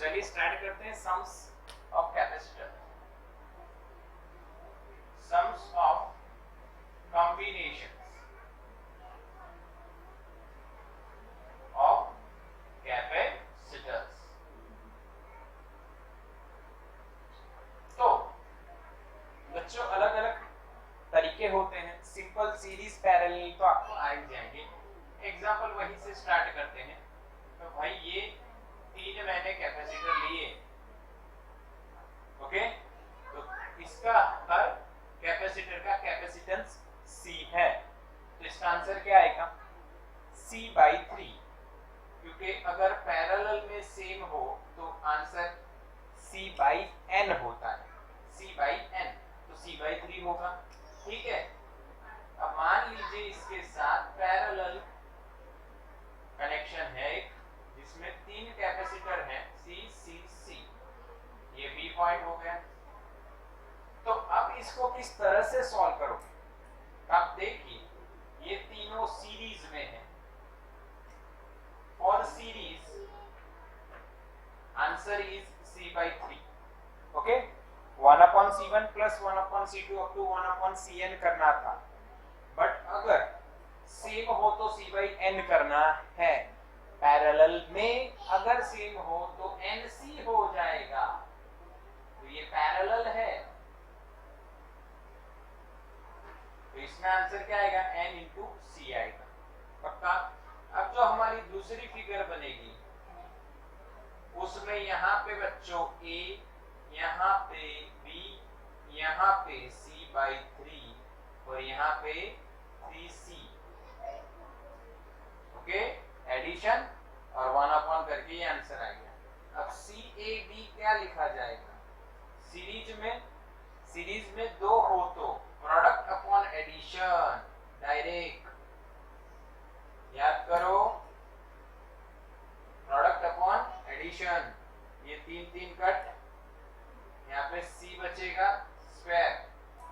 चलिए स्टार्ट करते हैं sums of capacitor, sums of combinations of capacitors. तो बच्चों अलग अलग तरीके होते हैं, सिंपल, सीरीज, पैरेलल तो आपको आ ही जाएंगे। एग्जांपल वहीं से स्टार्ट करते हैं। तो भाई ये 3 मैंने कैपेसिटर लिए, ओके, तो इसका हर कैपेसिटर का कैपेसिटेंस C है, तो इसका आंसर क्या आएगा? C/3, क्योंकि अगर पैरेलल में सेम हो तो आंसर C/n होता है, C/n, तो C/3 होगा। ठीक है, अब मान लीजिए इसके साथ पैरेलल कनेक्शन है एक, जिसमें 3 कैपेसिटर हैं C C C, ये B पॉइंट हो गया। तो अब इसको किस तरह से सॉल्व करोगे? आप देखिए ये तीनों सीरीज में है। For series answer is C/3, okay. 1/C1 plus 1/C2 up to 1/Cn करना था, बट अगर सेम हो तो C/n करना है। पैरेलल में अगर सेम हो तो NC हो जाएगा, तो ये पैरेलल है, तो इसमें आंसर क्या आएगा? N × C आएगा, पक्का। अब जो हमारी दूसरी फिगर बनेगी उसमें यहाँ पे बच्चों A, यहाँ पे B, यहाँ पे C/3 और यहाँ पे 3C, ओके, एडिशन और 1/, करके ये आंसर आ गया। अब CAB क्या लिखा जाएगा? सीरीज में 2 हो तो प्रोडक्ट अपॉन एडिशन, डायरेक्ट याद करो, प्रोडक्ट अपॉन एडिशन, ये 3 कट, यहाँ पे C बचेगा स्क्वायर,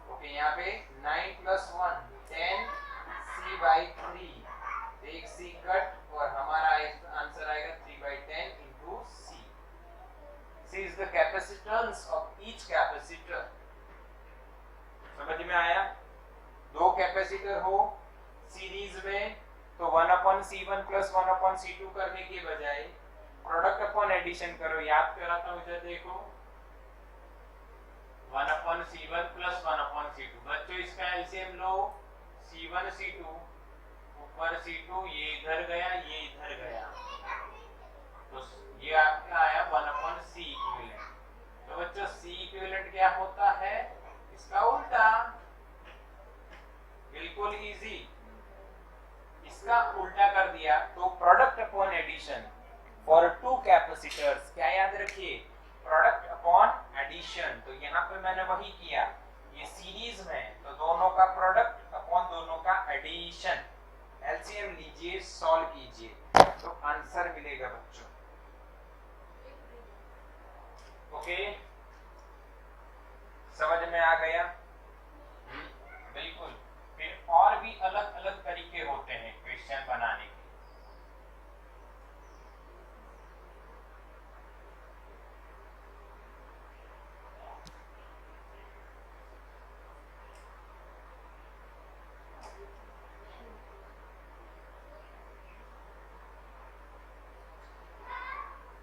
ओके, यहाँ पे 9 + 1 10 C/3, एक C कट और हमारा आंसर आएगा 3/10 × C। C is the capacitance of each capacitor। समझ में आया? 2 कैपेसिटर हो सीरीज में तो 1/C1 प्लस 1/C2 करने के बजाय प्रोडक्ट अपॉन एडिशन करो। याद कराता हूं, इधर देखो, 1/C1 प्लस 1/C2। बच्चों इसका एलसीएम लो, C1 C2 ऊपर C2, ये इधर गया, ये इधर गया, तो ये आपका आया 1/C इक्विवेलेंट। तो बच्चों C इक्विवेलेंट क्या होता है? इसका उल्टा, बिल्कुल इजी, इसका उल्टा कर दिया तो product upon addition for 2 capacitors, क्या याद रखिए? Product upon addition. तो यहाँ पे मैंने वही किया, ये सीरीज में तो दोनों का प्रोडक्ट अपॉन दोनों का एडिशन, एलसीएम लीजिए, सॉल्व कीजिए, तो आंसर मिलेगा बच्चों, ओके। समझ में आ गया? बिल्कुल। फिर और भी अलग अलग तरीके होते हैं क्वेश्चन बनाने के।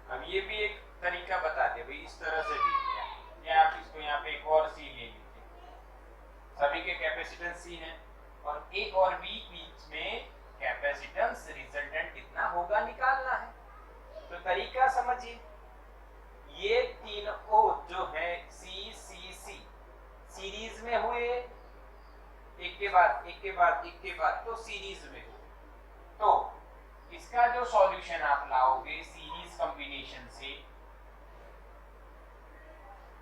अब ये भी एक तरीका बता दे भाई, इस तरह से भी है, या आप इसको यहाँ पे एक और C ले लीजिए, सभी के कैपेसिटेंस C है और A और B बीच में कैपेसिटेंस रिजल्टेंट कितना होगा निकालना है। तो तरीका समझिए, ये 3 O जो है C C C सीरीज में हुए, एक के बाद एक के बाद एक के बाद, तो सीरीज में हुए, तो इसका जो सॉल्यूशन आप लाओगे सीरीज कॉम्बिनेशन से,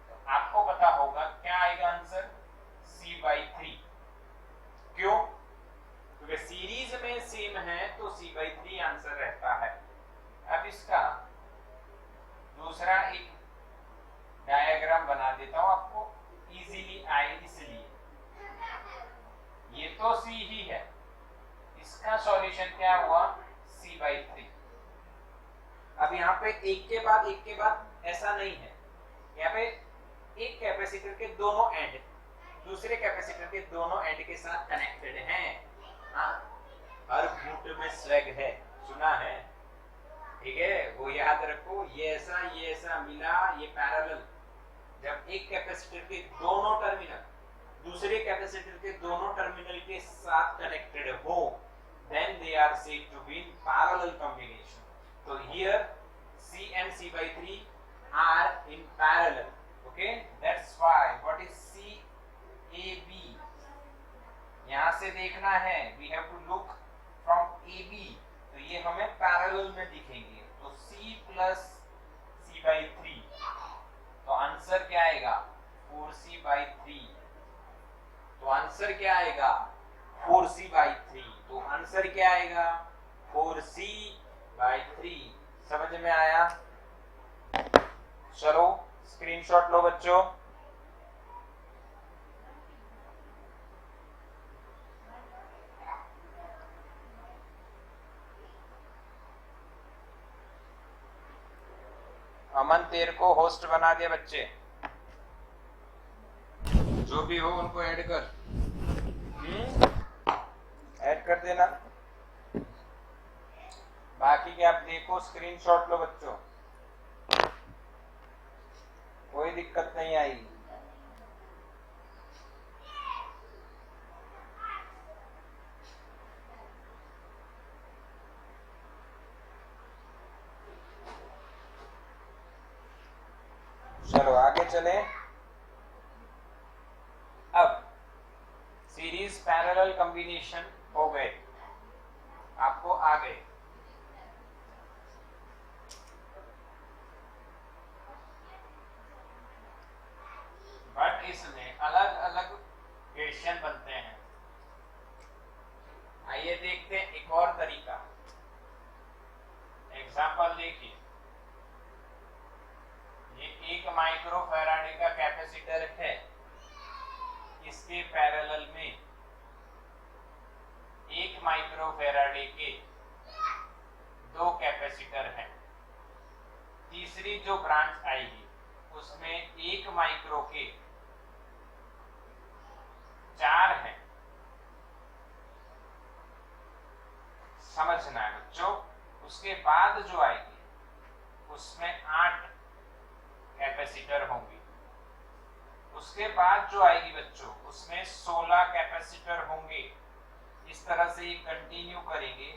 तो आपको पता होगा क्या आएगा आंसर? C/3। क्यों? क्योंकि सीरीज में सेम है तो C/3 आंसर रहता है। अब इसका दूसरा एक डायग्राम बना देता हूं आपको, इजीली आए इसलिए। ये तो C ही है, इसका सॉल्यूशन क्या हुआ? C/3। अब यहाँ पे एक के बाद ऐसा नहीं है। यहाँ पे एक कैपेसिटर के दोनों एंड दूसरे कैपेसिटर के दोनों एंड के साथ कनेक्टेड हैं। हाँ, हर बूट में स्वैग है, सुना है, ठीक है, वो याद रखो। ये ऐसा मिला, ये पैरेलल। जब एक कैपेसिटर के दोनों टर्मिनल दूसरे कैपेसिटर के दोनों टर्मिनल के साथ कनेक्टेड हो, then they are said to be in parallel combination. So here C and C/3 are in parallel. Okay, that's why what is CAB? यहाँ से देखना है, we have to look from AB. तो ये हमें पैरेलल में दिखेंगे, तो C plus C/3, तो आंसर क्या आएगा 4C/3। तो आंसर क्या आएगा 4C/3। तो आंसर क्या आएगा 4C/3। समझ में आया? चलो स्क्रीनशॉट लो बच्चों। अमन तेर को होस्ट बना दिया बच्चे, जो भी हो उनको ऐड कर, ऐड कर देना। बाकी के आप देखो, स्क्रीनशॉट लो बच्चों, कोई दिक्कत नहीं आएगी। चलो आगे चले। अब सीरीज पैरेलल कॉम्बिनेशन हो गए, आपको आ गए। बट इसमें अलग अलग क्वेश्चन बनते हैं। आइए देखते हैं एक और तरीका। एग्जांपल देखिए, ये 1 माइक्रो फैराडे का कैपेसिटर है, इसके पैरेलल में 1 माइक्रो फैराडे के 2 कैपेसिटर हैं। तीसरी जो ब्रांच आएगी उसमें 1 माइक्रो के 4 हैं। समझना है बच्चों। उसके बाद जो आएगी उसमें 8 कैपेसिटर होंगे। उसके बाद जो आएगी बच्चों उसमें 16 कैपेसिटर होंगे। इस तरह से ये कंटिन्यू करेंगे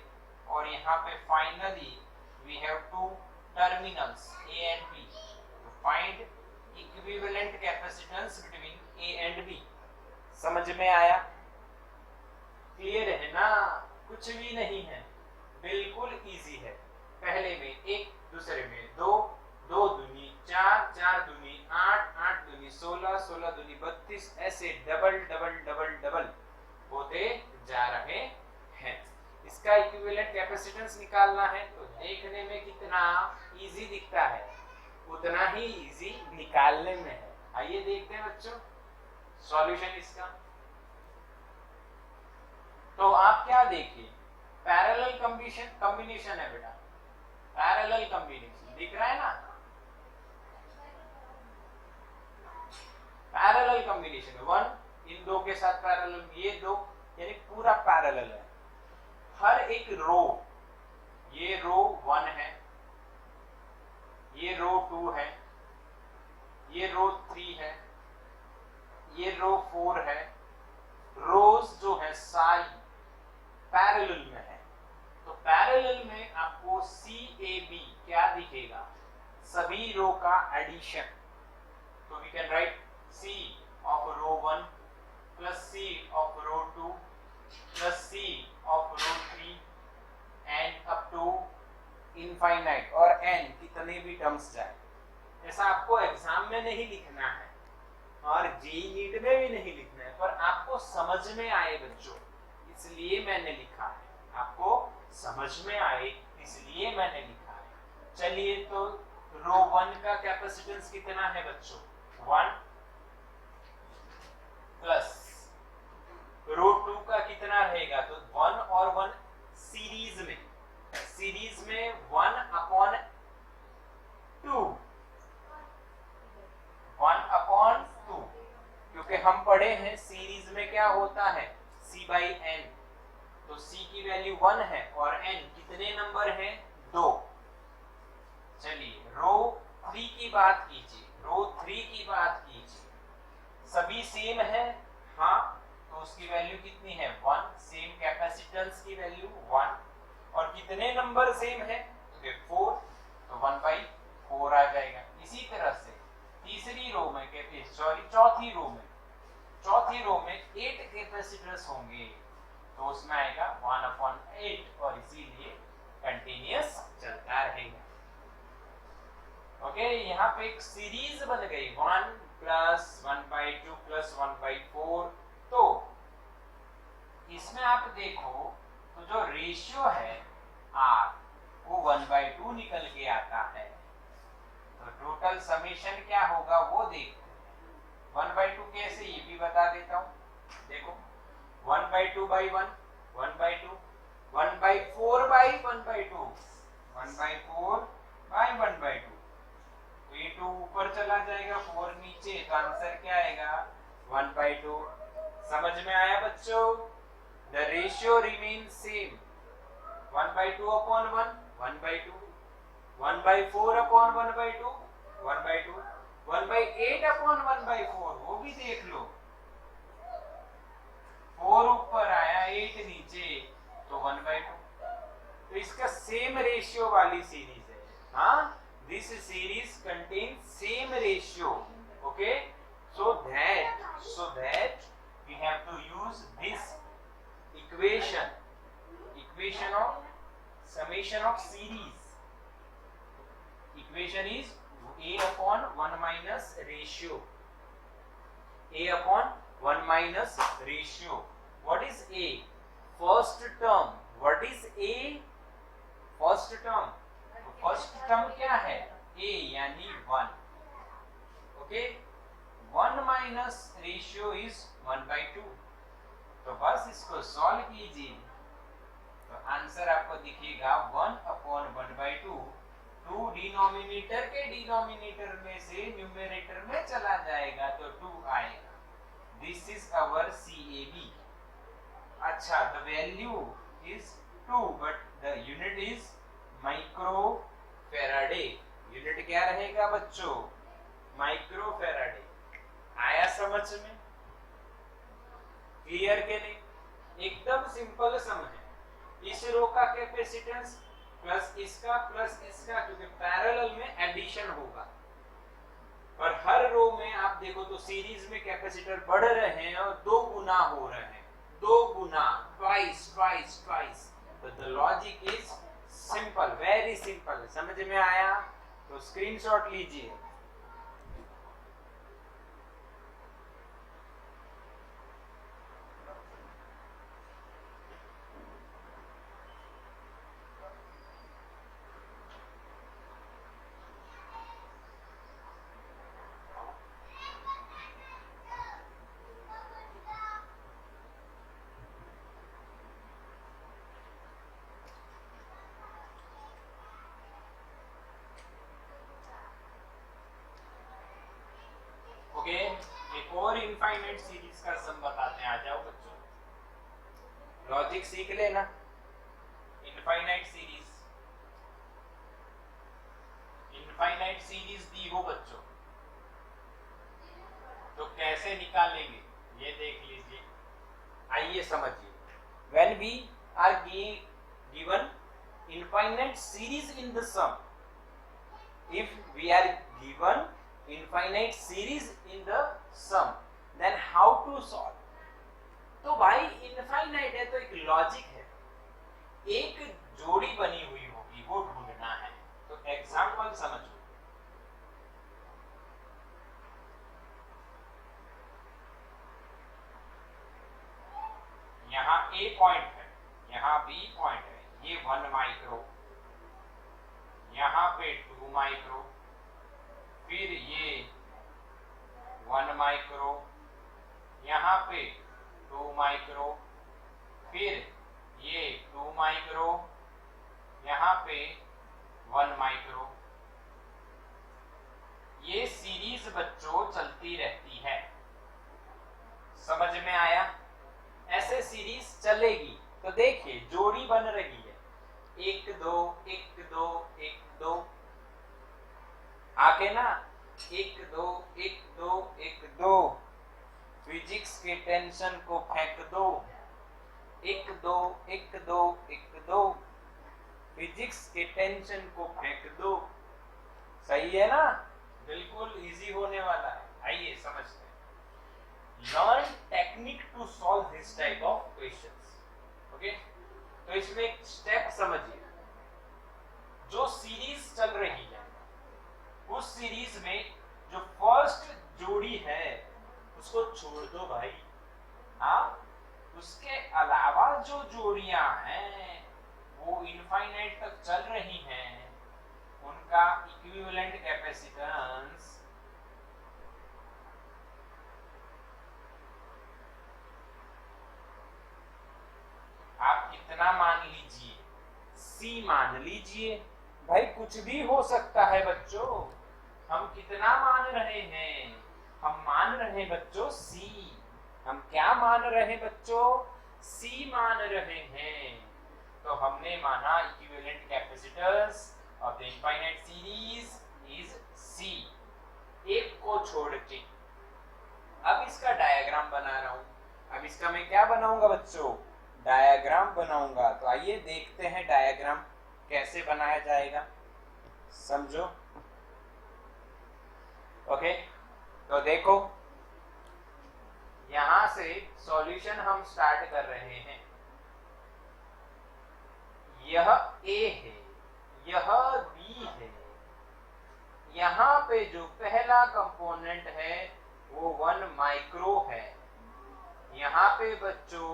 और यहाँ पे finally we have 2 terminals A and B to find equivalent capacitance between A and B। समझ में आया? क्लियर है ना? कुछ भी नहीं है, बिल्कुल इजी है। पहले में 1, दूसरे में 2, 2 दूनी 4, 4 दूनी 8, 8 दूनी 16, 16 दूनी 32, ऐसे डबल डबल डबल डबल होते जा रहे हैं। इसका इक्विवेलेंट कैपेसिटेंस निकालना है, तो देखने में कितना इजी दिखता है उतना ही इजी निकालने में है। आइए देखते हैं बच्चों सॉल्यूशन इसका। तो आप क्या देखिए, पैरेलल कॉम्बिनेशन है बेटा, पैरेलल कॉम्बिनेशन दिख रहा है ना? पैरेलल कॉम्बिनेशन 1 इन 2 के साथ पैरेलल, ये 2 यानी पूरा पैरेलल है। हर एक रो, ये रो 1 है, ये रो 2 है, ये रो 3 है, ये रो 4 है। रोज जो है सारी पैरेलल में है। तो पैरेलल में आपको CAB क्या दिखेगा? सभी रो का एडिशन। तो we can write C of row 1 plus C of row 2 plus C of row 3 and up to infinite, और n कितने भी टर्म्स जाए। ऐसा आपको एग्जाम में नहीं लिखना है और जेईई नीट में भी नहीं लिखना है, पर आपको समझ में आए बच्चों, इसलिए मैंने लिखा है। आपको समझ में आए इसलिए मैंने लिखा है। चलिए, तो रो 1 का कैपेसिटेंस कितना है बच्चों? 1 प्लस रो 2 का कितना रहेगा? तो 1 और 1 सीरीज में 1/2 पढ़े हैं सीरीज में क्या होता है c बाई n, तो c की वैल्यू 1 है और n कितने नंबर हैं 2। चलिए रो 3 की बात कीजिए, रो 3 की बात कीजिए, सभी सेम है, हाँ, तो उसकी वैल्यू कितनी है 1, सेम कैपेसिटेंस की वैल्यू 1, और कितने नंबर सेम है 4, तो 1/4 आ जाएगा। इसी तरह से तीसरी रो में चौथी रो में 8 कैपेसिटर्स होंगे, तो उसमें आएगा 1/8 और इसीलिए कंटिन्यूअस चलता रहेगा। ओके, यहाँ पे एक सीरीज बन गई 1 + 1/2 + 1/4। तो इसमें आप देखो तो जो रेशियो है R वो 1/2 निकल के आता है, तो टोटल समेशन क्या होगा वो देखते हैं। 1/2 कैसे, ये भी बता देता हूं। देखो 1/2/1 1/2, 1/4/1/2 1/4/1/2, तो ये 2 ऊपर चला जाएगा 4 नीचे, तो आंसर क्या आएगा 1/2। समझ में आया बच्चों? द रेशियो रिमेन सेम, 1/2/1 1/2, 1/4/1/2 1/2, 1/8/1/4 वो भी देख लो, 4 ऊपर आया 8 नीचे, तो 1/2। तो इसका सेम रेशियो वाली सीरीज है, हाँ, this series contain same ratio. Okay, so that we have to use this equation of summation of series. Equation is a/1 minus ratio, a/1 minus ratio. What is a? First term. What is a? First term. First term क्या है a यानी 1। Okay, 1 minus ratio is 1/2, तो बस इसको solve कीजिए, तो answer आपको दिखेगा 1/1/2। 2 डिनोमिनेटर के डिनोमिनेटर में से न्यूमरेटर में चला जाएगा, तो 2 आएगा। This is our CAB। अच्छा, the value is 2 but the unit is micro farad. Unit क्या रहेगा बच्चों? Micro farad. आया समझ में? क्लियर के नहीं? एकदम सिंपल सम है। इस रो का कैपेसिटेंस प्लस इसका, क्योंकि पैरेलल में एडिशन होगा, और हर रो में आप देखो तो सीरीज में कैपेसिटर बढ़ रहे हैं और 2 गुना हो रहे हैं, 2 गुना, ट्वाइस। तो the logic is simple, very simple. समझ में आया? तो स्क्रीनशॉट लीजिए। ओके, एक और इनफाइनाइट सीरीज का सम बताते हैं। आ जाओ बच्चों, लॉजिक सीख लेना। इनफाइनाइट सीरीज दी हो बच्चों, तो कैसे निकालेंगे ये देख लीजिए। आइए समझिए। When we are given infinite series in the sum, if we are given infinite series in the sum, then how to solve? तो भाई इनफाइनाइट है तो एक लॉजिक है, एक जोड़ी बनी हुई होगी, वो ढूंढना है। तो एग्जांपल समझो। यहाँ A पॉइंट है, यहाँ B पॉइंट है, ये 1 माइक्रो, यहाँ पे 2 माइक्रो, फिर ये 1 माइक्रो, यहाँ पे 2 माइक्रो, फिर ये 2 माइक्रो, यहाँ पे 1 माइक्रो। ये सीरीज बच्चों चलती रहती है। समझ में आया? ऐसे सीरीज चलेगी। तो देखिए जोड़ी बन रही है 1 2 1 2 1 2 आके ना 1 2 1 2 1 2। फिजिक्स के टेंशन को फेंक दो 1 2 1 2 1 2। फिजिक्स के टेंशन को फेंक दो। सही है ना? बिल्कुल इजी होने वाला है। आइए समझते हैं। Learn technique to solve this type of questions. Okay, तो इसमें एक स्टेप समझिए। जो सीरीज चल रही है उस सीरीज में जो फर्स्ट जोड़ी है उसको छोड़ दो भाई। हाँ, उसके अलावा जो जोड़ियां हैं वो इनफाइनाइट तक चल रही हैं, उनका इक्विवेलेंट कैपेसिटेंस आप कितना मान लीजिए, C मान लीजिए। भाई कुछ भी हो सकता है बच्चों। हम कितना मान रहे हैं? हम मान रहे हैं बच्चों C। हम क्या मान रहे हैं बच्चों? C मान रहे हैं। तो हमने माना equivalent capacitance of the infinite series is C। एक को छोड़ के अब इसका डायग्राम बना रहा हूं। अब इसका मैं क्या बनाऊंगा बच्चों? डायग्राम बनाऊंगा। तो आइए देखते हैं डायग्राम कैसे बनाया जाएगा। समझो। ओके, तो देखो यहां से सॉल्यूशन हम स्टार्ट कर रहे हैं। यह A है, यह B है। यहां पे जो पहला कंपोनेंट है वो 1 माइक्रो है। यहां पे बच्चों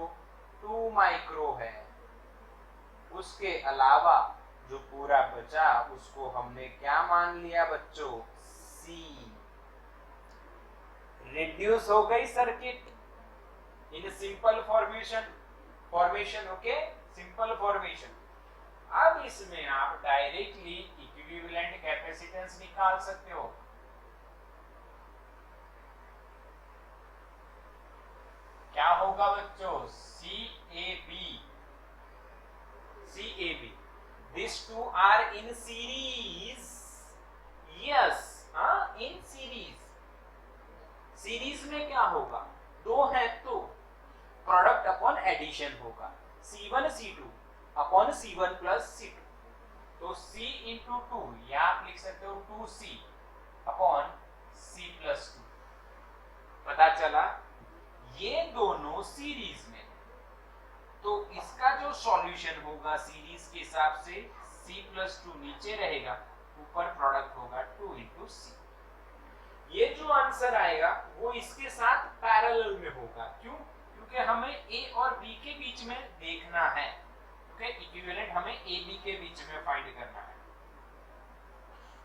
2 माइक्रो है। उसके अलावा जो पूरा बचा उसको हमने क्या मान लिया बच्चों? C। रिड्यूस हो गई circuit in simple formation. Okay, simple formation. अब इसमें आप डायरेक्टली इक्विवेलेंट कैपेसिटेंस निकाल सकते हो। क्या होगा बच्चों? CAB। These two are in series. Yes, in series। Series में क्या होगा? दो है तो प्रोडक्ट अपॉन एडिशन होगा। C1 C2 upon C1 plus C2। तो C इंटू 2 या आप लिख सकते हो 2C अपॉन C प्लस 2। पता चला ये दोनों सीरीज में। तो इसका जो सॉल्यूशन होगा सीरीज के हिसाब से C प्लस 2 नीचे रहेगा, ऊपर प्रोडक्ट होगा 2 इंटू C। ये जो आंसर आएगा वो इसके साथ पैरेलल में होगा। क्यों? क्योंकि हमें A और B के बीच में देखना है। ओके, इक्विवेलेंट हमें A B के बीच में फाइंड करना है।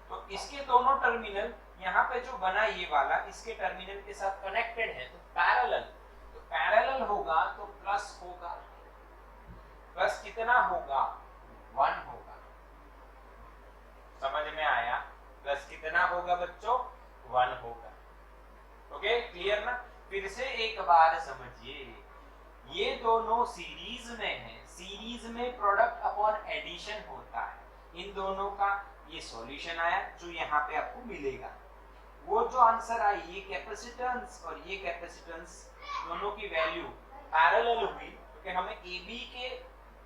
तो इसके दोनों टर्मिनल यहाँ पे जो बना ये वाला इसके टर्मिनल के साथ कनेक्टेड है, तो पैरेलल। तो पैरेलल होगा तो प्लस होगा। प्लस कितना होगा? 1 होगा। समझ में आया? प्लस कितना होगा बच्चों? 1 होगा। ओके, क्लियर ना? फिर से एक बार समझिए, ये दोनों सीरीज में है। सीरीज में प्रोडक्ट अपॉन एडिशन होता है। इन दोनों का ये सॉल्यूशन आया जो यहाँ पे आपको मिलेगा। वो जो आंसर आई, ये कैपेसिटेंस और ये कैपेसिटेंस दोनों की वैल्यू पैरेलल हुई, क्योंकि हमें ए बी के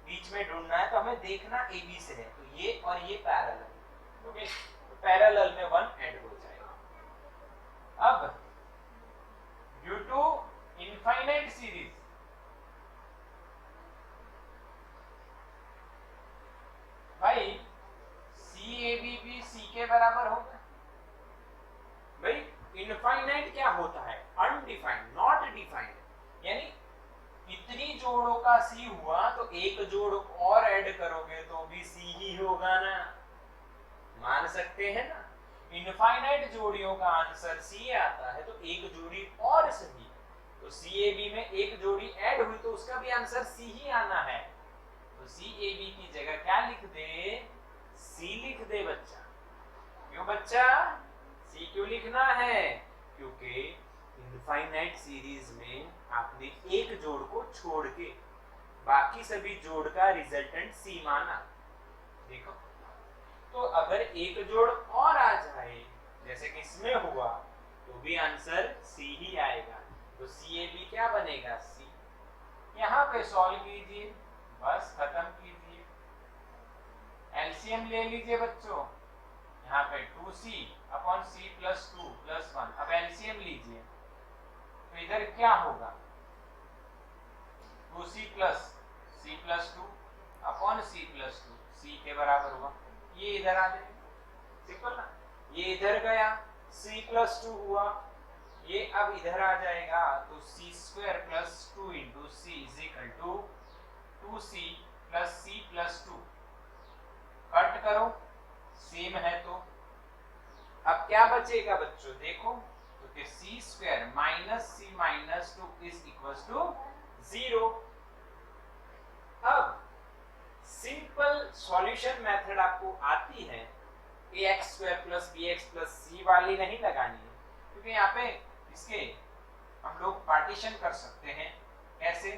बीच में ढूंढना है। तो हमें देखना ए बी से है, तो ये और ये पैरेलल। ओके, तो पैरेलल में 1 ऐड हो जाएगा। अब ड्यू टू इनफाइनाइट सीरीज भाई CAB भी C के बराबर होगा। भाई इनफाइनाइट क्या होता है? Undefined, not defined. यानी इतनी जोड़ों का C हुआ तो एक जोड़ और ऐड करोगे तो भी C ही होगा ना। मान सकते हैं ना? इनफाइनाइट जोड़ियों का आंसर C आता है तो एक जोड़ी और सही है। तो CAB में एक जोड़ी ऐड हुई तो उसका भी आंसर C ही आना है। तो CAB की जगह क्या लिख दे? C लिख दे बच्चा। क्यों बच्चा? C क्यों लिखना है? क्योंकि इनफाइनाइट सीरीज में आपने एक जोड़ को छोड़ के बाकी सभी जोड़ का रिजल्टेंट सी माना। देखो, तो अगर एक जोड़ और आ जाए जैसे कि इसमें हुआ तो भी आंसर सी ही आएगा। तो सी ए बी क्या बनेगा? सी। यहाँ पे सॉल्व कीजिए, बस खत्म कीजिए। एलसीएम ले लीजिए बच्चों, यहाँ पे 2c upon c plus 2 plus 1। अब एलसीएम लीजिए तो इधर क्या होगा? 2c plus c plus 2 upon c plus 2, c के बराबर होगा। ये इधर आ जाएगा, सिंपल ना। ये इधर गया, c प्लस 2 हुआ, ये अब इधर आ जाएगा तो c square plus 2 into c is equal to 2c plus c plus 2। Cut करो, सेम है तो अब क्या बचेगा बच्चों? देखो तो कि c square minus c minus 2 is equal to 0। अब सिंपल सॉल्यूशन मेथड आपको आती है, ax square plus bx plus c वाली नहीं लगानी है, क्योंकि यहाँ पे इसके हम लोग पार्टीशन कर सकते हैं। कैसे?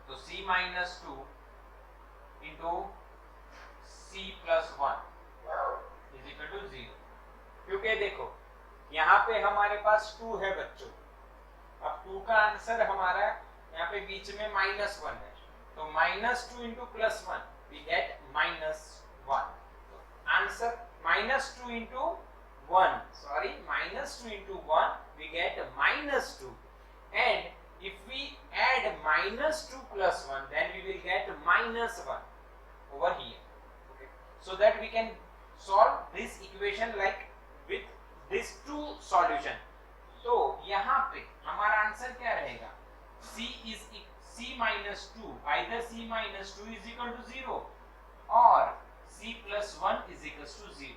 तो c minus 2 into c plus 1 is equal to 0, क्योंकि देखो यहाँ पे हमारे पास 2 है बच्चों। अब 2 का आंसर हमारा यहाँ पे बीच में माइनस 1 है, तो minus 2 into plus 1 we get minus 1। Answer minus 2 into 1, sorry minus 2 into 1 we get minus 2, and if we add minus 2 plus 1 then we will get minus 1 over here. Okay, so that we can solve this equation like with these two solution. तो यहाँ पे हमारा answer क्या रहेगा? c minus 2, either c minus 2 is equal to 0 or c plus 1 is equal to 0.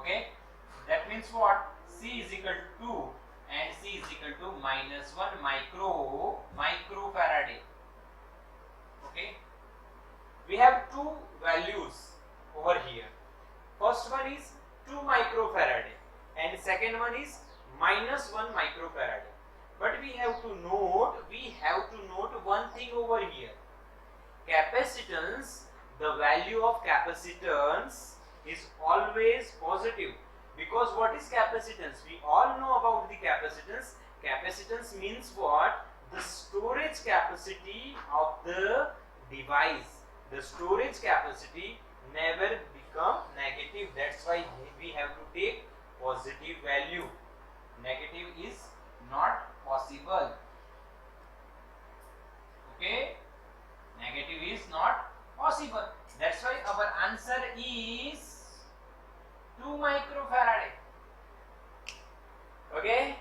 Okay, that means what? c is equal to 2 and c is equal to minus 1 microfarad. Okay, we have two values over here. First one is 2 microfarad and second one is minus 1 microfarad. But we have to note one thing over here. Capacitance, the value of capacitance is always positive, because what is capacitance? We all know about the capacitance. Capacitance means what? The storage capacity of the device. The storage capacity never become negative. That's why we have to take positive value. Negative is not possible. Okay, negative is not possible. That's why our answer is 2 microfarad. Okay,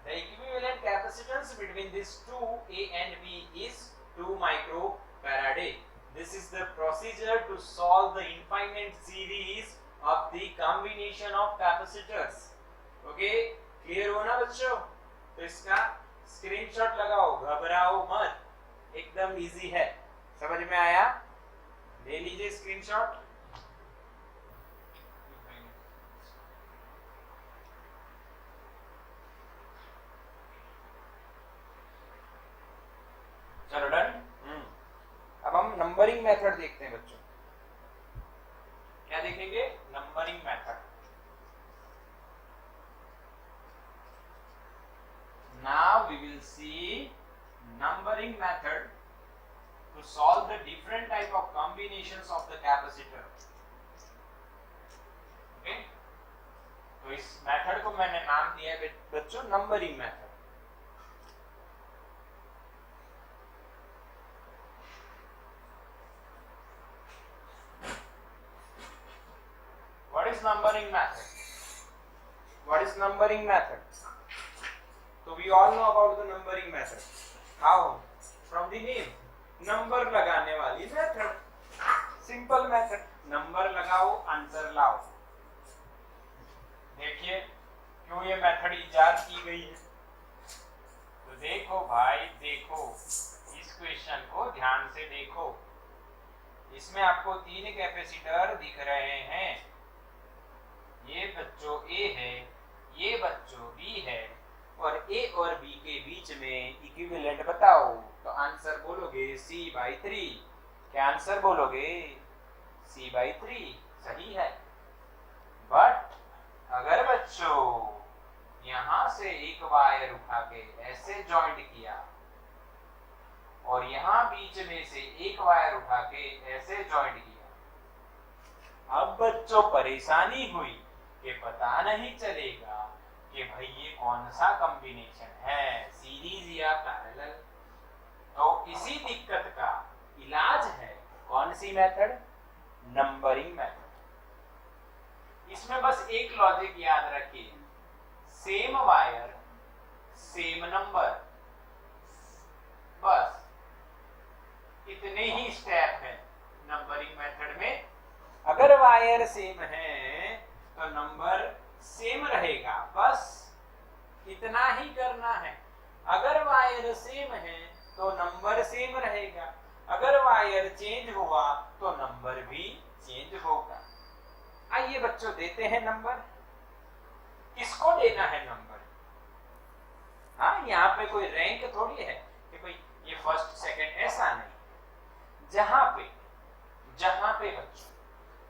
the equivalent capacitance between these two A and B is 2 microfarad. This is the procedure to solve the infinite series of the combination of capacitors. Okay, clear हो ना बच्चों? तो इसका screenshot लगाओ, घबराओ मत, एकदम easy है। समझ में आया? ले लीजिए स्क्रीनशॉट। चलो डन। अब हम नंबरिंग मेथड देखते हैं बच्चों। क्या देखेंगे? Numbering method. Now we will see numbering method to solve the different type of combinations of the capacitor. Okay? तो इस मेथड को मैंने नाम दिया है बच्चों numbering method. What is numbering method? What is numbering method? So we all know about the numbering method. How? From the name, number लगाने वाली मेथड, सिंपल मेथड। नंबर लगाओ, आंसर लाओ। देखिए क्यों ये मेथड इजाद की गई है। तो देखो भाई, देखो इस क्वेश्चन को ध्यान से देखो। इसमें आपको 3 कैपेसिटर दिख रहे हैं। ये बच्चों A है, ये बच्चों B है, और A और B के के बीच में इक्विवेलेंट बताओ, तो आंसर बोलोगे C/3। क्या आंसर बोलोगे? C/3 सही है। बट अगर बच्चों यहां से एक वायर उठा के ऐसे जॉइंट किया और यहां बीच में से एक वायर उठा के ऐसे जॉइंट किया, अब बच्चों परेशानी हुई कि पता नहीं चलेगा कि भाई ये कौन सा कॉम्बिनेशन है, सीरीज या पैरेलल। तो इसी दिक्कत का इलाज है कौन सी मेथड? Numbering method. इसमें बस एक लॉजिक याद रखिए, सेम वायर सेम नंबर, बस इतने ही स्टेप है नंबरिंग मेथड में। अगर वायर सेम है तो नंबर सेम रहेगा, बस इतना ही करना है। अगर वायर सेम है तो नंबर सेम रहेगा, अगर वायर चेंज हुआ तो नंबर भी चेंज होगा। आइए बच्चों देते हैं नंबर। किसको देना है नंबर? हाँ, यहाँ पे कोई रैंक थोड़ी है कि भाई ये फर्स्ट सेकंड, ऐसा नहीं। जहां पे बच्चों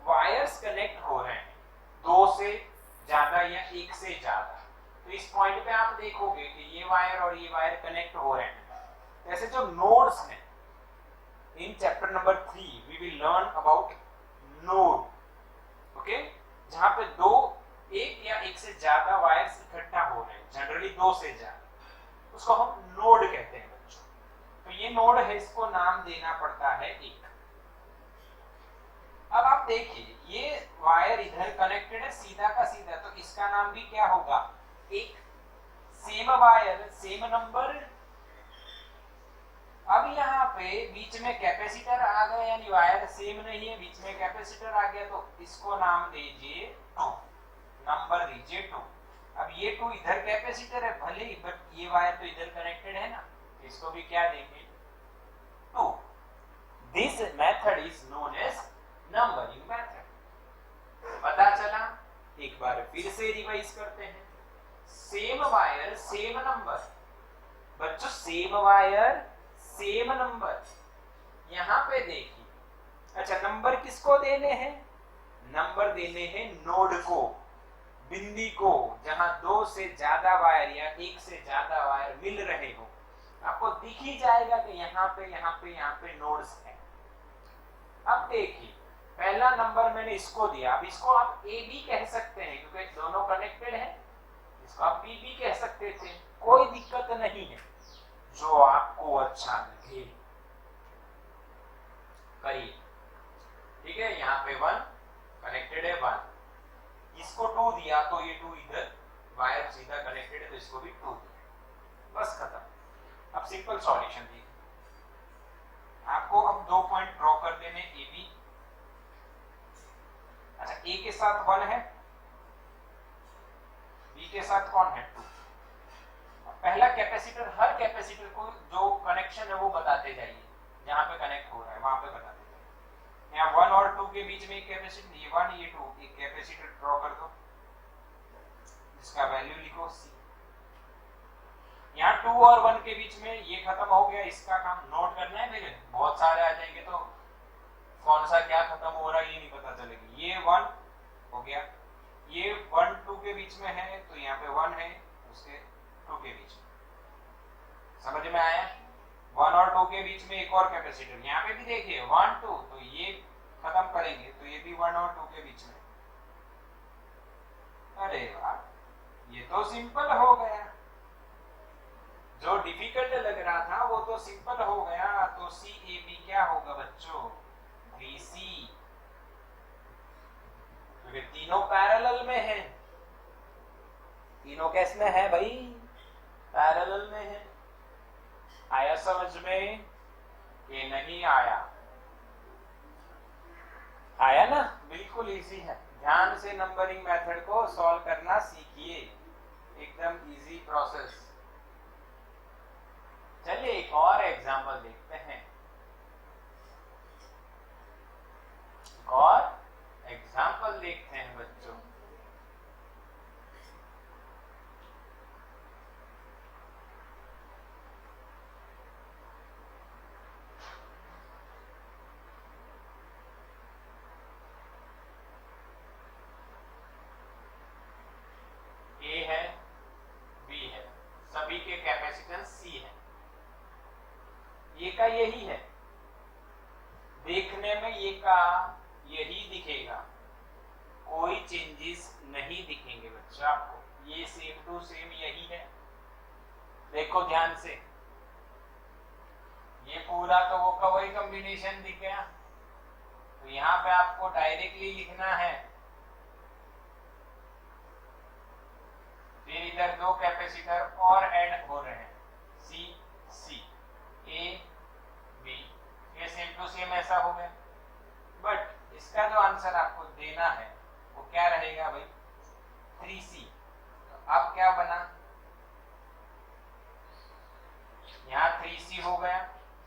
वायर्स कनेक्ट हो रहे हैं, दो से ज्यादा या एक से ज्यादा, तो इस पॉइंट पे आप देखोगे कि ये वायर और ये वायर कनेक्ट हो रहे हैं। ऐसे जो नोड्स हैं, in chapter number 3 we will learn about node. Okay, जहां पे एक या एक से ज्यादा वायर्स इकट्ठा हो रहे हैं, जनरली दो से ज्यादा, उसको हम नोड कहते हैं बच्चों। तो ये नोड है, इसको नाम देना पड़ता है एक। अब आप देखिए ये वायर इधर कनेक्टेड है सीधा का सीधा, तो इसका नाम भी क्या होगा? एक। Same wire same number. अब यहाँ पे बीच में कैपेसिटर आ गया, यानी वायर सेम नहीं है, बीच में कैपेसिटर आ गया, तो इसको नाम दीजिए 2, नंबर दीजिए 2। अब ये 2 इधर कैपेसिटर है भले ही, बट ये वायर तो इधर कनेक्टेड है ना, इसको भी क्या देंगे? 2। This method is known as numbering method. पता चला? एक बार फिर से रिवाइज करते हैं। Same wire same number. बच्चों सेम वायर सेम नंबर। यहां पे देखिए, अच्छा नंबर किसको देने हैं? नंबर देने हैं नोड को, बिंदी को, जहां दो से ज्यादा वायर या एक से ज्यादा वायर मिल रहे हो। आपको दिख ही जाएगा कि यहाँ पे नोड्स हैं। अब देखिए पहला नंबर मैंने इसको दिया, अब इसको आप ए बी कह सकते हैं क्योंकि दोनों कनेक्टेड है। इसको आप बी बी कह सकते थे, कोई दिक्कत नहीं है, जो आपको अच्छा लगे करिए। ठीक है, यहाँ पे 1 कनेक्टेड है 1, इसको 2 दिया तो ये 2 इधर वायर सीधा कनेक्टेड है तो इसको भी 2 दिया, बस खत्म। अब सिंपल सॉल्यूशन देखिए, आपको अब 2 पॉइंट ड्रॉ कर देने ए बी। अच्छा ए के साथ 1 है, बी के साथ कौन है? 2। पहला कैपेसिटर, हर कैपेसिटर को जो कनेक्शन है वो बताते जाइए, जहां पे कनेक्ट हो रहा है वहां पे बताते जाइए। यहाँ 1 और 2 के बीच में एक कैपेसिटर, ये 1 ये 2, एक कैपेसिटर ड्रॉ कर दो जिसका वैल्यू लिखो C। यहाँ 2 और 1 के बीच में ये खत्म हो गया, इसका काम नोट करना है मेरे, बहुत सारे आ जाएंगे तो कौन सा क्या खत्म हो रहा है ये नहीं पता चलेगी। ये 1 हो गया, ये 1 2 के बीच में है तो यहाँ पे 1 है, उसके 2 के बीच में, समझ में आया? 1 और 2 के बीच में एक और कैपेसिटर, यहाँ पे भी देखिए 1 2, तो ये खत्म करेंगे तो ये भी 1 और 2 के बीच में। अरे वाह, ये तो सिंपल हो गया, जो डिफिकल्ट लग रहा था वो तो सिंपल हो गया। तो सी ए बी क्या होगा बच्चों? 3C, क्योंकि तीनों पैरेलल में है। तीनों कैस में है भाई? पैरेलल में है। आया समझ में कि नहीं आया? आया ना? बिल्कुल इजी है, ध्यान से नंबरिंग मेथड को सॉल्व करना सीखिए, एकदम इजी प्रोसेस। चलिए एक और एग्जांपल देखते हैं, और एग्जांपल देखते हैं बच्चों। कैपेसिटेंस सी है, ये का यही है, देखने में ये का यही दिखेगा, कोई चेंजेस नहीं दिखेंगे बच्चा आपको, ये सेम टू सेम यही है। देखो ध्यान से, ये पूरा तो वो का वही कॉम्बिनेशन दिख गया, तो यहां पे आपको डायरेक्टली लिखना है, फिर इधर दो कैपेसिटर और ऐड हो रहे हैं, सी सी ए बी, ये सेम टू सेम ऐसा हो गया। बट इसका जो आंसर आपको देना है वो क्या रहेगा भाई, 3C। तो अब क्या बना, यहाँ 3C हो गया,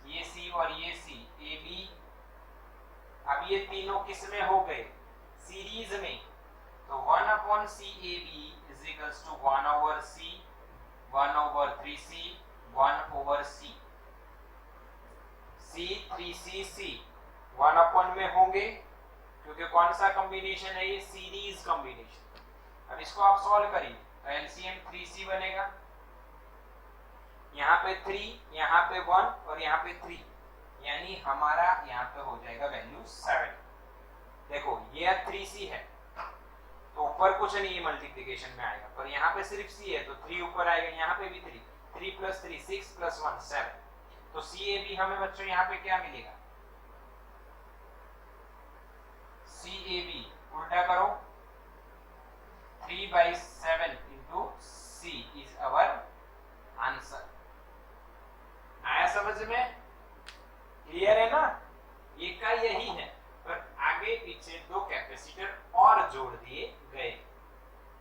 ये C और ये C, ए बी। अब ये तीनों किस में हो गए, सीरीज में, तो 1/CAB is equals to 1/C, 1/3C, 1/C। C 3C 1 में होंगे, क्योंकि कौन सा कॉम्बिनेशन है ये, सीरीज कॉम्बिनेशन। अब इसको आप सॉल्व करिए, तो एलसीएम 3C बनेगा, यहाँ पे 3, यहाँ पे 1 और यहाँ पे 3, यानी हमारा यहाँ पे हो जाएगा वैल्यू 7। देखो ये 3C है तो ऊपर कुछ नहीं है, मल्टीप्लिकेशन में आएगा, पर यहाँ पे सिर्फ C है तो 3 ऊपर आएगा, यहाँ पे भी 3, 3 + 3 6 + 1 7, तो CAB हमें बच्चों यहाँ पे क्या मिलेगा, CAB उल्टा करो, 3/7 into C is our answer। आया समझ में, क्लियर है ना, ये का यही है, पर आगे पीछे दो कैपेसिटर और जोड़ दिए गए।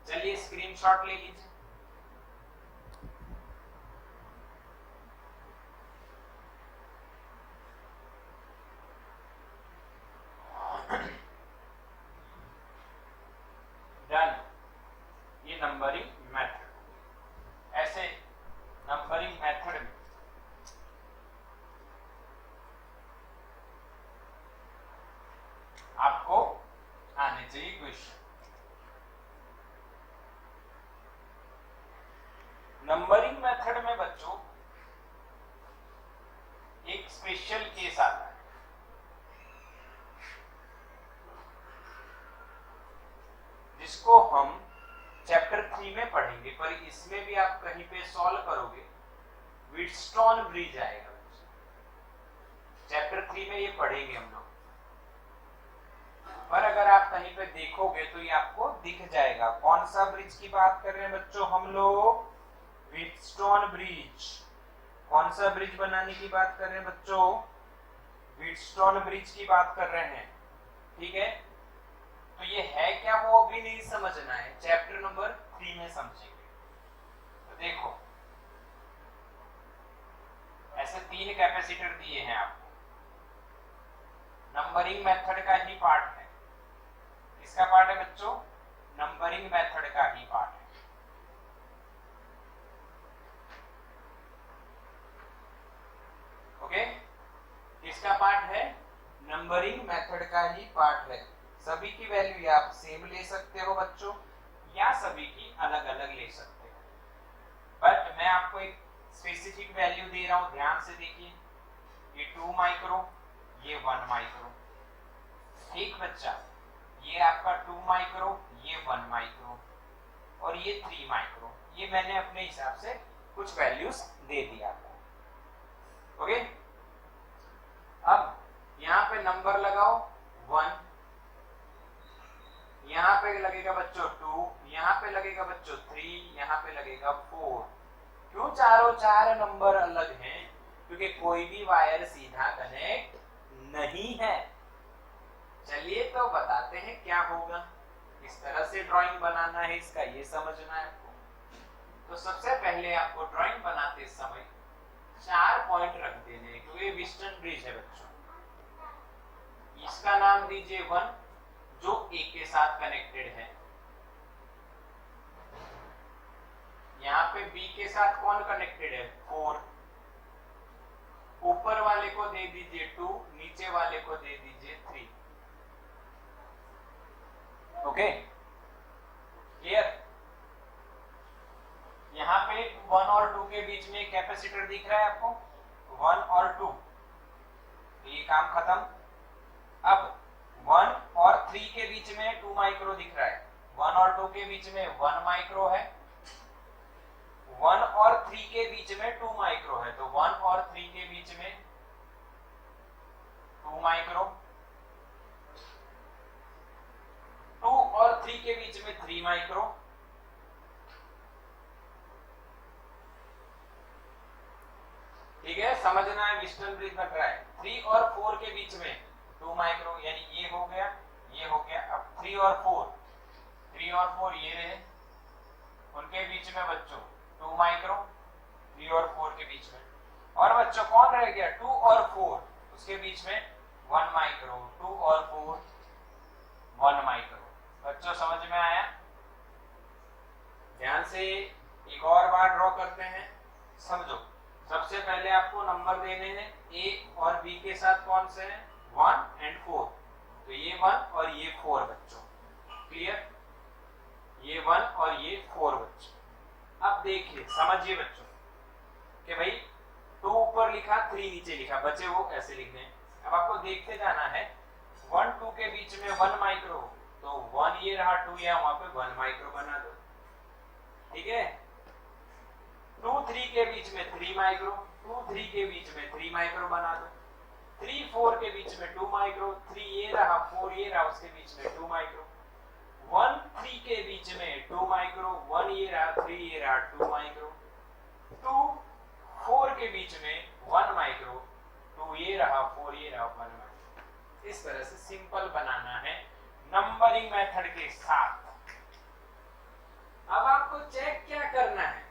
चलिए स्क्रीनशॉट ले लीजिए। डन, ये नंबरिंग मेथड। ऐसे नंबरिंग मेथड में आपको आने चाहिए क्वेश्चन। नंबरिंग मेथड में बच्चों एक स्पेशल केस आता है, जिसको हम चैप्टर 3 में पढ़ेंगे, पर इसमें भी आप कहीं पे सॉल्व करोगे, व्हीटस्टोन ब्रिज आएगा। चैप्टर 3 में ये पढ़ेंगे हम लोग, पर अगर आप कहीं पे देखोगे तो ये आपको दिख जाएगा। कौन सा ब्रिज की बात कर रहे हैं बच्चों हम लोग, व्हीटस्टोन ब्रिज। कौन सा ब्रिज बनाने की बात कर रहे हैं बच्चों, व्हीटस्टोन ब्रिज की बात कर रहे हैं, ठीक है। तो ये है क्या वो अभी नहीं समझना है, चैप्टर नंबर 3 में समझेंगे। तो देखो ऐसे 3 कैपेसिटर दिए हैं आपको, नंबरिंग मेथड का ही पार्ट है। किसका पार्ट है बच्चों, नंबरिंग मेथड का ही पार्ट है। ओके, किसका पार्ट है, नंबरिंग मेथड का ही पार्ट है। सभी की वैल्यू आप सेम ले सकते हो बच्चों, या सभी की अलग अलग ले सकते हो, बट मैं आपको एक स्पेसिफिक वैल्यू दे रहा हूं, ध्यान से देखिए। ये 2 माइक्रो, ये 1 माइक्रो, ठीक बच्चा। ये आपका 2 माइक्रो, ये 1 माइक्रो और ये 3 माइक्रो। ये मैंने अपने हिसाब से कुछ वैल्यूज दे दिया आपको। ओके, अब यहां पे नंबर लगाओ 1, यहां पे लगेगा बच्चों 2, यहां पे लगेगा बच्चों 3, यहां पे लगेगा 4। क्यों चारों 4 नंबर अलग हैं, क्योंकि कोई भी वायर सीधा कनेक्ट नहीं है। चलिए तो बताते हैं क्या होगा, किस तरह से ड्राइंग बनाना है इसका ये समझना है आपको। तो सबसे पहले आपको ड्राइंग बनाते समय 4 पॉइंट रख देने हैं, क्योंकि व्हीटस्टोन ब्रिज है बच्चों। इसका नाम दीजिए 1, जो ए के साथ कनेक्टेड है। यहाँ पे बी के साथ कौन कनेक्टेड है, 4। ऊपर वाले को दे दीजिए 2, नीचे वाले को दे दीजिए 3। Okay, clear. यहाँ पे 1 और 2 के बीच में कैपेसिटर दिख रहा है आपको 1 और 2, तो ये काम खत्म। अब 1 और 3 के बीच में 2 माइक्रो दिख रहा है, 1 और 2 के बीच में 1 माइक्रो है, 1 और 3 के बीच में 2 माइक्रो है, तो 1 और 3 के बीच में 2 माइक्रो, 2 और 3 के बीच में 3 माइक्रो, ठीक है, समझना है व्हिटस्टोन ब्रिज बन रहा है। 3 और 4 के बीच में 2 माइक्रो, यानी ये हो गया, ये हो गया। अब 3 और 4, 3 और 4 ये रहे, उनके बीच में बच्चों 2 माइक्रो, 3 और 4 के बीच में। और बच्चों कौन रह गया, 2 और 4, उसके बीच में 1 माइक्रो, 2 और 4 1 माइक्रो। बच्चों समझ में आया? ध्यान से एक और बार ड्रॉ करते हैं, समझो। सबसे पहले आपको नंबर देने हैं ए और बी के साथ, कौन से हैं, 1 और 4, तो ये 1 और ये 4 बच्चों, क्लियर, ये 1 और ये 4 बच्चों। अब देखिए समझिए बच्चों कि भाई 2 ऊपर लिखा, 3 नीचे लिखा, बचे वो ऐसे लिखने हैं। अब आपको देखते जाना है, 1 2 के बीच में 1 माइक्रो, तो 1 ये रहा, 2 यहाँ, वहां पे 1 माइक्रो बना दो, ठीक है। 2 3 के बीच में 3 माइक्रो, 2 3 के बीच में 3 माइक्रो बना दो, 3 4 के बीच में 2 माइक्रो, 3 ये रहा, 4 ये रहा, उसके बीच में 2 माइक्रो, 1 3 के बीच में 2 माइक्रो, 1 ये रहा, 3 ये रहा, 2 माइक्रो, 2 4 के बीच में 1 माइक्रो, 2 ये रहा, 4 ये रहा, 1 माइक्रो। इस तरह से सिंपल बनाना है नंबरिंग मेथड के साथ। अब आपको चेक क्या करना है,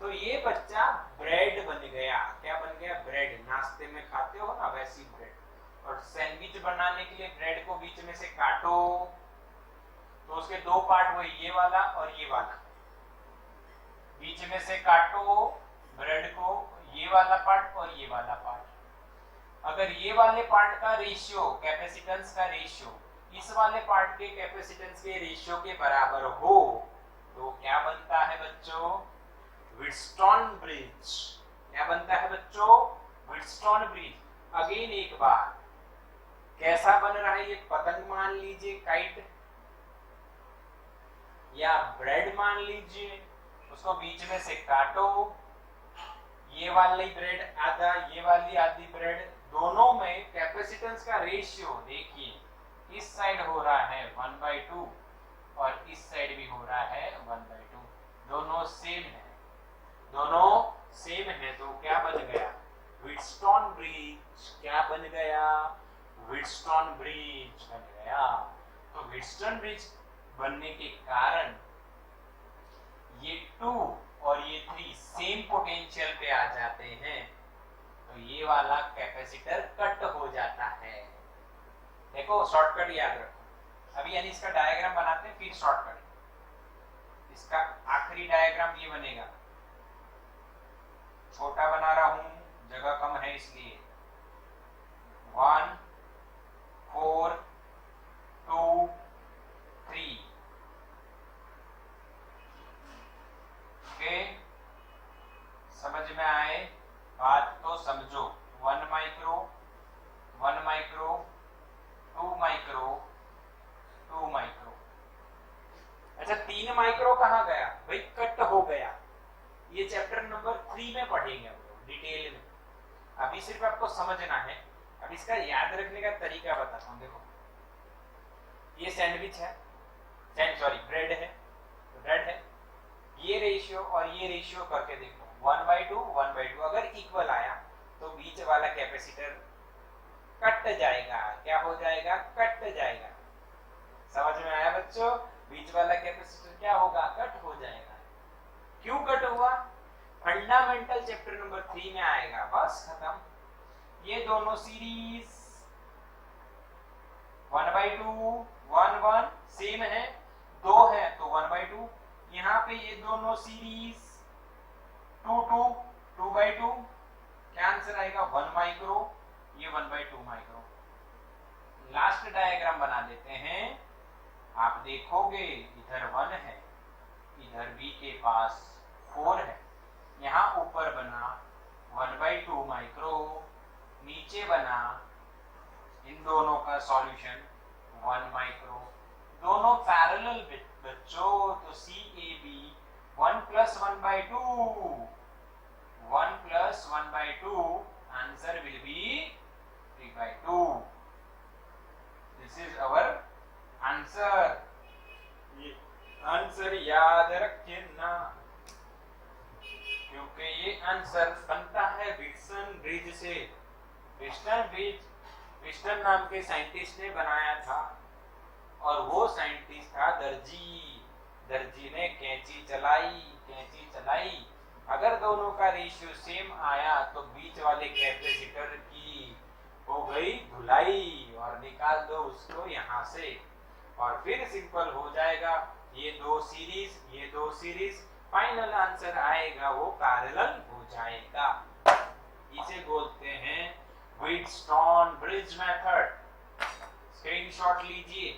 तो ये बच्चा ब्रेड बन गया, क्या बन गया, ब्रेड, नाश्ते में खाते हो ना वैसी ब्रेड। और सैंडविच बनाने के लिए ब्रेड को बीच में से काटो, तो उसके 2 पार्ट हुए, ये वाला और ये वाला, बीच में से काटो ब्रेड को, ये वाला पार्ट और ये वाला पार्ट। अगर ये वाले पार्ट का रेशियो, कैपेसिटेंस का रेशियो इस वाले पार्ट के कैपेसिटेंस के रेशियो के बराबर हो, तो क्या बनता है बच्चों, व्हिटस्टोन ब्रिज। क्या बनता है बच्चों, व्हिटस्टोन ब्रिज। अगेन एक बार, कैसा बन रहा है, ये पतंग मान लीजिए, काइट, या ब्रेड मान लीजिए, उसको बीच में से काटो, ये वाली ब्रेड आधा, ये वाली आधी ब्रेड, दोनों में कैपेसिटेंस का रेशियो देखिए, इस साइड हो रहा है 1/2 और इस साइड भी हो रहा है 1/2, दोनों सेम है, दोनों सेम है, तो क्या बन गया, व्हिटस्टोन ब्रिज। क्या बन गया, व्हिटस्टोन ब्रिज बन गया। तो व्हिटस्टोन ब्रिज बनने के कारण ये 2 और ये 3 सेम पोटेंशियल पे आ जाते हैं, तो ये वाला कैपेसिटर कट हो जाता है। देखो शॉर्टकट याद रखो, अभी यानी इसका डायग्राम बनाते हैं, फिर शॉर्टकट। इसका आखिरी डायग्राम ये बनेगा, छोटा बना रहा हूं, जगह कम है इसलिए। 1 4 2 3, ओके, समझ में आए बात तो समझो। 1 माइक्रो 1 माइक्रो, 2 माइक्रो 2 माइक्रो। अच्छा 3 माइक्रो कहाँ गया भाई, कट हो गया। ये चैप्टर नंबर 3 में पढ़ेंगे हम लोग डिटेल में, अभी सिर्फ आपको समझना है। अब इसका याद रखने का तरीका बताता हूँ। देखो ये सैंडविच है, सॉरी ब्रेड है, ब्रेड है, ये रेशियो और ये रेशियो करके देखो, 1/2 1/2, अगर इक्वल आया तो बीच वाला कैपेसिटर कट जाएगा। क्या हो जाएगा, कट जाएगा। समझ में आया बच्चों, बीच वाला कैपेसिटर क्या होगा, कट हो जाएगा। क्यों कट हुआ, फंडामेंटल चैप्टर नंबर 3 में आएगा, बस खत्म। ये दोनों सीरीज 1/2 1 1 सेम है, 2 है तो 1/2, यहाँ पे ये दोनों सीरीज 2 2 2/2, क्या आंसर आएगा 1 माइक्रो, ये 1/2 माइक्रो। लास्ट डायग्राम बना देते हैं, आप देखोगे इधर 1 है, इधर बी के पास 4 है, नीचे बना इन दोनों का सॉल्यूशन 1 माइक्रो, दोनों पैरेलल बच्चों, तो CAB 1 + 1/2, 1 + 1/2, answer will be 3/2. This is our answer. ये आंसर याद रखिए ना, क्योंकि ये आंसर बनता है विल्सन ब्रिज से. विल्सन नाम के साइंटिस्ट ने बनाया था, और वो साइंटिस्ट था दर्जी. दर्जी ने कैंची चलाई. अगर दोनों का रेशियो सेम आया तो बीच वाले कैपेसिटर की हो गई धुलाई, और निकाल दो उसको यहाँ से, और फिर सिंपल हो जाएगा. ये दो सीरीज, फाइनल आंसर आएगा वो पैरेलल हो जाएगा. इसे बोलते हैं व्हीटस्टोन ब्रिज मेथड. स्क्रीनशॉट लीजिए.